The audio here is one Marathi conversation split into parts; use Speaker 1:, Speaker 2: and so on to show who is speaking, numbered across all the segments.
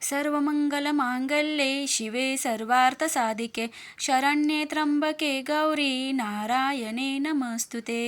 Speaker 1: सर्वमंगलमांगल्ये शिवे सर्वार्थसाधिके शरण्ये त्र्यंबके गौरी नारायणे नमस्तुते.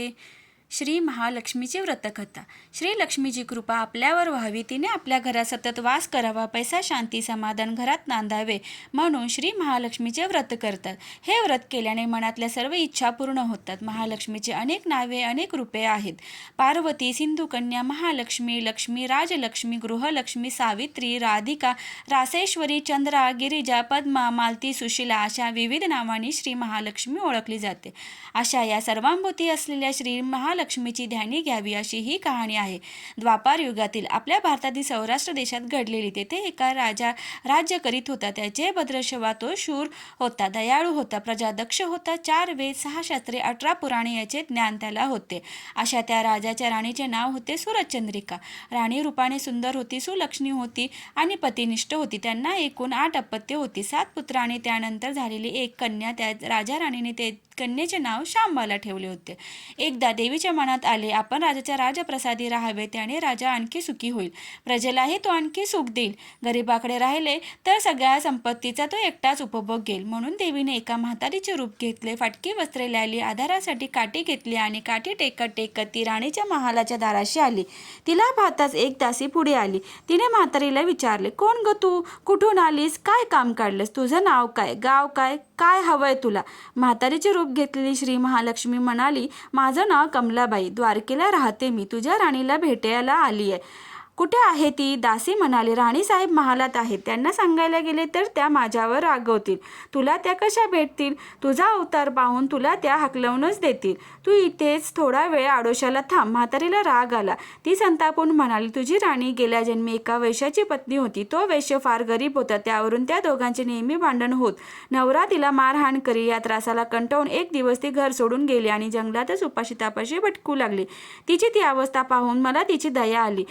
Speaker 1: श्री महालक्ष्मीची व्रतकथा. श्री लक्ष्मीची कृपा आपल्यावर व्हावी, तिने आपल्या घरात सतत वास करावा, पैसा शांती समाधान घरात नांदावे म्हणून श्री महालक्ष्मीचे व्रत करतात. हे व्रत केल्याने मनातल्या सर्व इच्छा पूर्ण होतात. महालक्ष्मीचे अनेक नावे अनेक रूपे आहेत. पार्वती, सिंधुकन्या, महालक्ष्मी, लक्ष्मी, राजलक्ष्मी, गृहलक्ष्मी, सावित्री, राधिका, रासेश्वरी, चंद्रा, गिरिजा, पद्मा, मालती, सुशीला अशा विविध नावांनी श्री महालक्ष्मी ओळखली जाते. अशा या सर्वांभोवती असलेल्या श्री महालक्ष्मीची ध्यानी घ्यावी अशी ही कहाणी आहे. द्वापार युगातील आपल्या भारतातील सौराष्ट्र देशात घडलेली. तेथे एका राजा राज्य करीत होता. त्याचे भद्रशवा तो शूर होता, दयाळू होता, प्रजादक्ष होता. 4 वेद, 6 शास्त्रे, 18 पुराणे याचे ज्ञान त्याला होते. अशा त्या राजाच्या राणीचे नाव होते सूरजचंद्रिका. राणी रूपाने सुंदर होती, सुलक्षणी होती आणि पतिनिष्ठ होती. त्यांना एकूण 8 अपत्ये होती, 7 पुत्र आणि त्यानंतर झालेली एक कन्या. त्या राजा राणीने ते कन्येचे नाव शांबाला ठेवले होते. एकदा देवीच्या मनात आले, आपण राजाच्या राजप्रसादी राहावे, त्याने राजा आणखी सुखी होईल, प्रजेलाही तो आणखी सुख देईल. गरीबाकडे राहिले तर सगळ्या संपत्तीचा तो एकटाच उपभोग घेईल. म्हणून देवीने एका म्हातारीचे रूप घेतले, फाटकी वस्त्रे लायली, आधारासाठी काठी घेतली आणि काठी टेकत टेकत ती राणीच्या महालाच्या दाराशी आली. तिला पाहताच एक दासी पुढे आली. तिने म्हातारीला विचारले, कोण ग तू, कुठून आलीस, काय काम काढलंस, तुझं नाव काय, गाव काय, काय हवंय तुला? म्हातारीचे रूप घेतलेली श्री महालक्ष्मी म्हणाली, माझं नाव कमलाबाई, द्वारकेला राहते मी, तुझ्या राणीला भेटायला आली आहे. कुठे आहे ती? दासी म्हणाली, राणीसाहेब महालात आहेत, त्यांना सांगायला गेले तर त्या माझ्यावर रागवतील, तुला त्या कशा भेटतील, तुझा अवतार पाहून तुला त्या हाकलवूनच देतील, तू इथेच थोडा वेळ आडोशाला थांब. म्हातारीला राग आला. ती संतापून म्हणाली, तुझी राणी गेल्या जन्मी एका वैश्याची पत्नी होती, तो वैश्य फार गरीब होता, त्यावरून त्या दोघांचे नेहमी भांडण होत. नवरा तिला मारहाण करी. या त्रासाला कंटाळून एक दिवस ती घर सोडून गेली आणि जंगलातच उपाशी तापाशी भटकू लागली. तिची ती अवस्था पाहून मला तिची दया आली.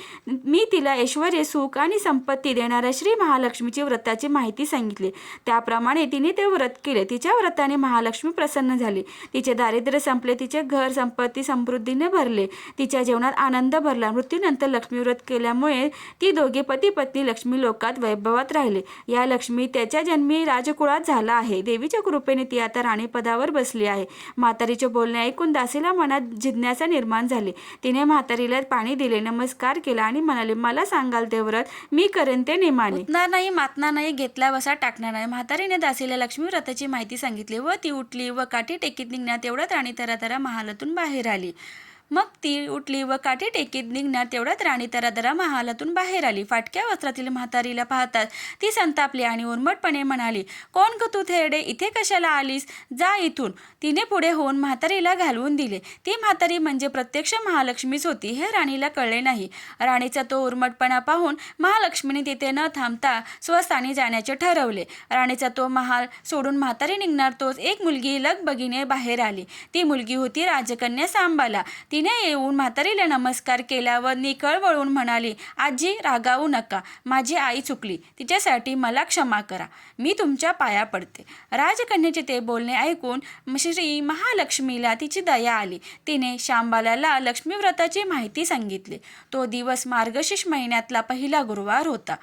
Speaker 1: मी तिला ऐश्वर्य, सुख आणि संपत्ती देणाऱ्या श्री महालक्ष्मीची व्रताची माहिती सांगितली. त्याप्रमाणे तिने ते व्रत केले. तिच्या व्रताने महालक्ष्मी प्रसन्न झाली. तिचे दारिद्र्य संपले, तिचे घर संपत्ती समृद्धीने भरले, तिच्या जीवनात आनंद भरला. मृत्यूनंतर लक्ष्मी व्रत केल्यामुळे ती दोघे पती पत्नी लक्ष्मी लोकात वैभवात राहिले. या लक्ष्मी त्याच्या जन्मी राजकुळात झाला आहे. देवीच्या कृपेने ती आता राणीपदावर बसली आहे. म्हातारीचे बोलणे ऐकून दासीला मनात जिज्ञासा निर्माण झाली. तिने म्हातारीला पाणी दिले, नमस्कार केला आणि म्हणाले, मला सांगाल ते व्रत मी करेन ते नेमाने. उठणार नाही, मातणार नाही, घेतला वसा टाकणार नाही. म्हातारीने दासीला लक्ष्मी व्रताची माहिती सांगितली व ती उठली व काठी टेकीत निघणार तेवढ्यात राणी तरातरा महालातून बाहेर आली. मग ती उठली व काठी टेकीत निघणार तेवढ्यात राणी तरातरा महालातून बाहेर आली. फाटक्या वस्त्रातील म्हातारीला पाहताच ती संतापली आणि उर्मटपणे म्हणाली, कोण ग तू थेरडे, इथे कशाला आलीस, जा इथून. तिने पुढे होऊन म्हातारीला घालवून दिले. ती म्हातारी म्हणजे प्रत्यक्ष महालक्ष्मीच होती हे राणीला कळले नाही. राणीचा तो उर्मटपणा पाहून महालक्ष्मीने तिथे न थांबता स्वस्थानी जाण्याचे ठरवले. राणीचा तो महाल सोडून म्हातारी निघणार तोच एक मुलगी लगबगीने बाहेर आली. ती मुलगी होती राजकन्या सांबाला. तिने येऊन म्हातारीला नमस्कार केला व निकळ वळून म्हणाली, आजी रागावू नका, माझी आई चुकली, तिच्यासाठी मला क्षमा करा, मी तुमच्या पाया पडते. राजकन्याचे ते बोलणे ऐकून श्री महालक्ष्मीला तिची दया आली. तिने शांबाला लक्ष्मी व्रताची माहिती सांगितली. तो दिवस मार्गशीर्ष महिन्यातला पहिला गुरुवार होता.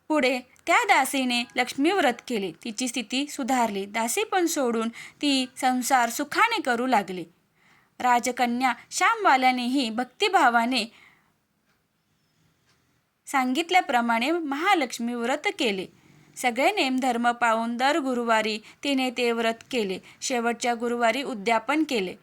Speaker 1: पुढे त्या दासीने लक्ष्मी व्रत केले. तिची स्थिती सुधारली. दासी पण सोडून ती संसार सुखाने करू लागली. राजकन्या शांबालानेही भक्तिभावाने सांगितल्याप्रमाणे महालक्ष्मी व्रत केले. सगळे नेमधर्म पाळून दर गुरुवारी तिने ते व्रत केले. शेवटच्या गुरुवारी उद्यापन केले.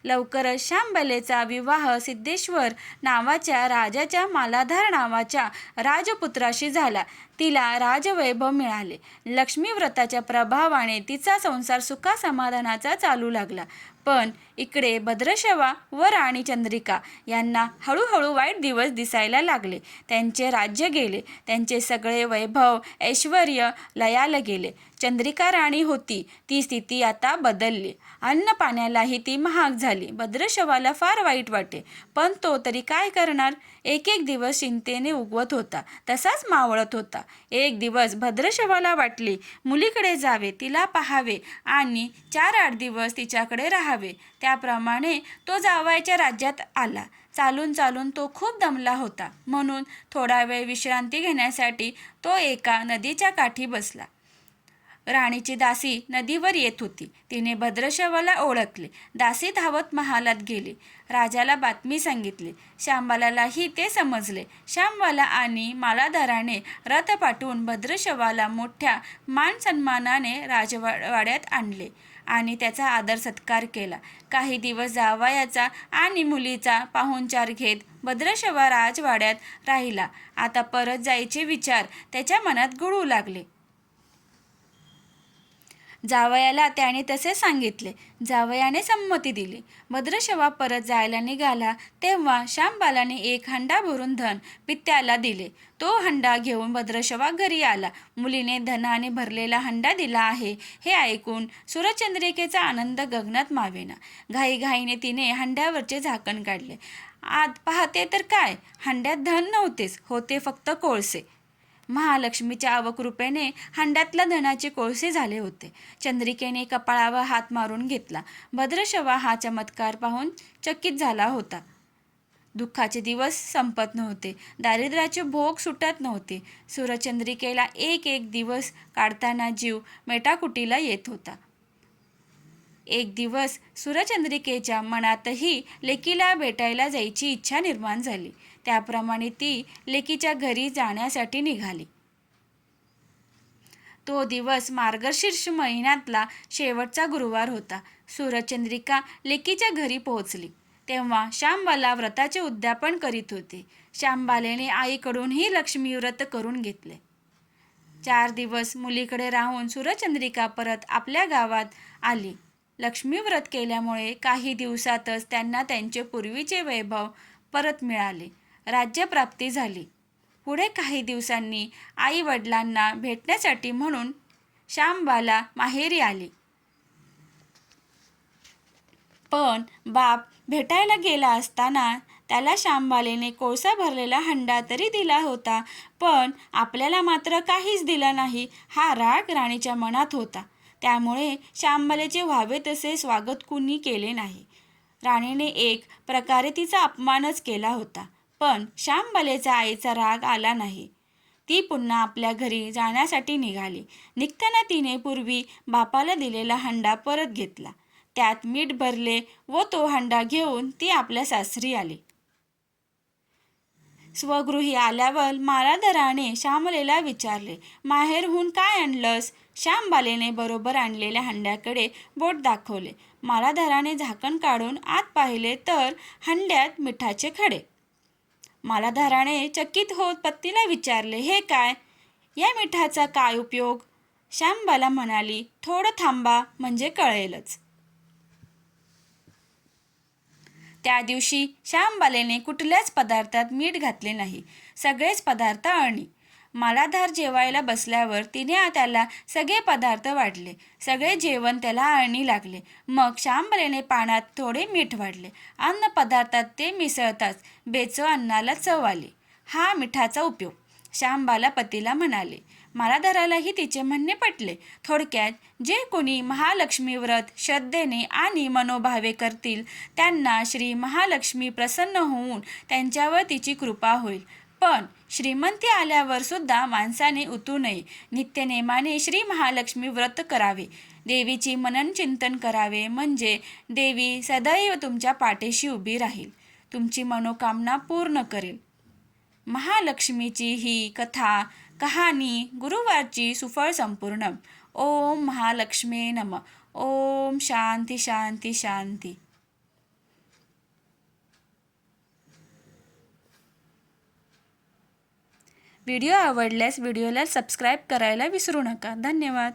Speaker 1: लवकरच शांबलेचा विवाह सिद्धेश्वर नावाच्या राजाच्या मालाधार नावाच्या राजपुत्राशी झाला. तिला राजवैभव मिळाले. लक्ष्मी व्रताच्या प्रभावाने तिचा संसार सुखासमाधानाचा चालू लागला. पण इकडे भद्रशवा व राणी चंद्रिका यांना हळूहळू वाईट दिवस दिसायला लागले. त्यांचे राज्य गेले. त्यांचे सगळे वैभव ऐश्वर्य लयाला गेले. चंद्रिका राणी होती ती स्थिती आता बदलली. अन्न पाण्यालाही ती महाग झाली. भद्रशवाला फार वाईट वाटे, पण तो तरी काय करणार. एक एक दिवस चिंतेने उगवत होता, तसाच मावळत होता. एक दिवस भद्रशवाला वाटले मुलीकडे जावे, तिला पाहावे आणि 4-8 दिवस तिच्याकडे राहावे. त्याप्रमाणे तो जावयाच्या राज्यात आला. चालून चालून तो खूप दमला होता, म्हणून थोडा वेळ विश्रांती घेण्यासाठी तो एका नदीच्या काठी बसला. राणीची दासी नदीवर येत होती. तिने भद्रशवाला ओळखले. दासी धावत महालात गेली. राजाला बातमी सांगितली. शांबालालाही ते समजले. शांबाला आणि मालाधाराने रथ पाठवून भद्रशवाला मोठ्या मान सन्मानाने राजवाड्यात आणले आणि त्याचा आदर सत्कार केला. काही दिवस जावयाचा आणि मुलीचा पाहुणचार घेत भद्रशवा राजवाड्यात राहिला. आता परत जायचे विचार त्याच्या मनात घुळू लागले. जावयाला त्याने तसे सांगितले. जावयाने संमती दिली. भद्रशवा परत जायला निघाला तेव्हा शांबालाने एक हंडा भरून धन पित्याला दिले. तो हंडा घेऊन भद्रशवा घरी आला. मुलीने धनाने भरलेला हंडा दिला आहे हे ऐकून सूरचंद्रिकेचा आनंद गगनात मावेना. घाईघाईने तिने हंड्यावरचे झाकण काढले. आत पाहते तर काय, हंड्यात धन नव्हतेच, होते फक्त कोळसे. महालक्ष्मीच्या अवकृपेने हंड्यातल्या धनाचे कोळसे झाले होते. चंद्रिकेने कपाळावर हात मारून घेतला. भद्रशवा हा चमत्कार पाहून चकित झाला होता. दुःखाचे दिवस संपत नव्हते. दारिद्र्याचे भोग सुटत नव्हते. सूरचंद्रिकेला एक एक दिवस काढताना जीव मेटाकुटीला येत होता. एक दिवस सूरचंद्रिकेच्या मनातही लेकीला भेटायला जायची इच्छा निर्माण झाली. त्याप्रमाणे ती लेकीच्या घरी जाण्यासाठी निघाली. तो दिवस मार्गशीर्ष महिन्यातला शेवटचा गुरुवार होता. सूरचंद्रिका लेकीच्या घरी पोहोचली तेव्हा शांबाला व्रताचे उद्यापन करीत होते. शांबालेने आईकडून ही लक्ष्मी व्रत करून घेतले. 4 दिवस मुलीकडे राहून सूरचंद्रिका परत आपल्या गावात आली. लक्ष्मी व्रत केल्यामुळे काही दिवसातच त्यांना त्यांचे पूर्वीचे वैभव परत मिळाले. राज्यप्राप्ती झाली. पुढे काही दिवसांनी आई वडिलांना भेटण्यासाठी म्हणून शांबाला माहेरी आली. पण बाप भेटायला गेला असताना त्याला शांबालेने कोळसा भरलेला हंडा तरी दिला होता, पण आपल्याला मात्र काहीच दिलं नाही हा राग राणीच्या मनात होता. त्यामुळे शांबालेचे व्हावे तसे स्वागत कुणी केले नाही. राणीने एक प्रकारे तिचा अपमानच केला होता. पण शांबालेचा आईचा राग आला नाही. ती पुन्हा आपल्या घरी जाण्यासाठी निघाली. निघताना तिने पूर्वी बापाला दिलेला हंडा परत घेतला. त्यात मीठ भरले व तो हंडा घेऊन ती आपल्या सासरी आली. स्वगृही आल्यावर मालाधराने शांबलेला विचारले, माहेरहून काय आणलंस? शांबालेने बरोबर आणलेल्या हंड्याकडे बोट दाखवले. मालाधराने झाकण काढून आत पाहिले तर हंड्यात मिठाचे खडे. मालाधराने चकित होत पत्नीला विचारले, हे काय? या मिठाचा काय उपयोग? शांबाला म्हणाली, थोडं थांबा म्हणजे कळेलच. त्या दिवशी शांबालेने कुठल्याच पदार्थात मीठ घातले नाही. सगळेच पदार्थ अळणी. मालाधार जेवायला बसल्यावर तिने त्याला सगळे पदार्थ वाढले. सगळे जेवण त्याला अळणी लागले. मग शांबालेने पाण्यात थोडे मीठ वाढले. अन्न पदार्थात ते मिसळताच बेचव अन्नाला चव आली. हा मिठाचा उपयोग. शांबाला पतीला म्हणाले. मालाधारालाही तिचे म्हणणे पटले. थोडक्यात जे कोणी महालक्ष्मी व्रत श्रद्धेने आणि मनोभावे करतील त्यांना श्री महालक्ष्मी प्रसन्न होऊन त्यांच्यावर तिची कृपा होईल. पण श्रीमंती आल्यावर सुद्धा माणसाने उतू नये. नित्यनेमाने श्री महालक्ष्मी व्रत करावे. देवीची मनन चिंतन करावे, म्हणजे देवी सदैव तुमच्या पाठीशी उभी राहील, तुमची मनोकामना पूर्ण करेल. महालक्ष्मीची ही कथा कहाणी गुरुवारची सुफळ संपूर्ण. ओम महालक्ष्मी नमः. ओम शांती शांती शांती. व्हिडिओ आवडल्यास व्हिडिओला सबस्क्राईब करायला विसरू नका. धन्यवाद.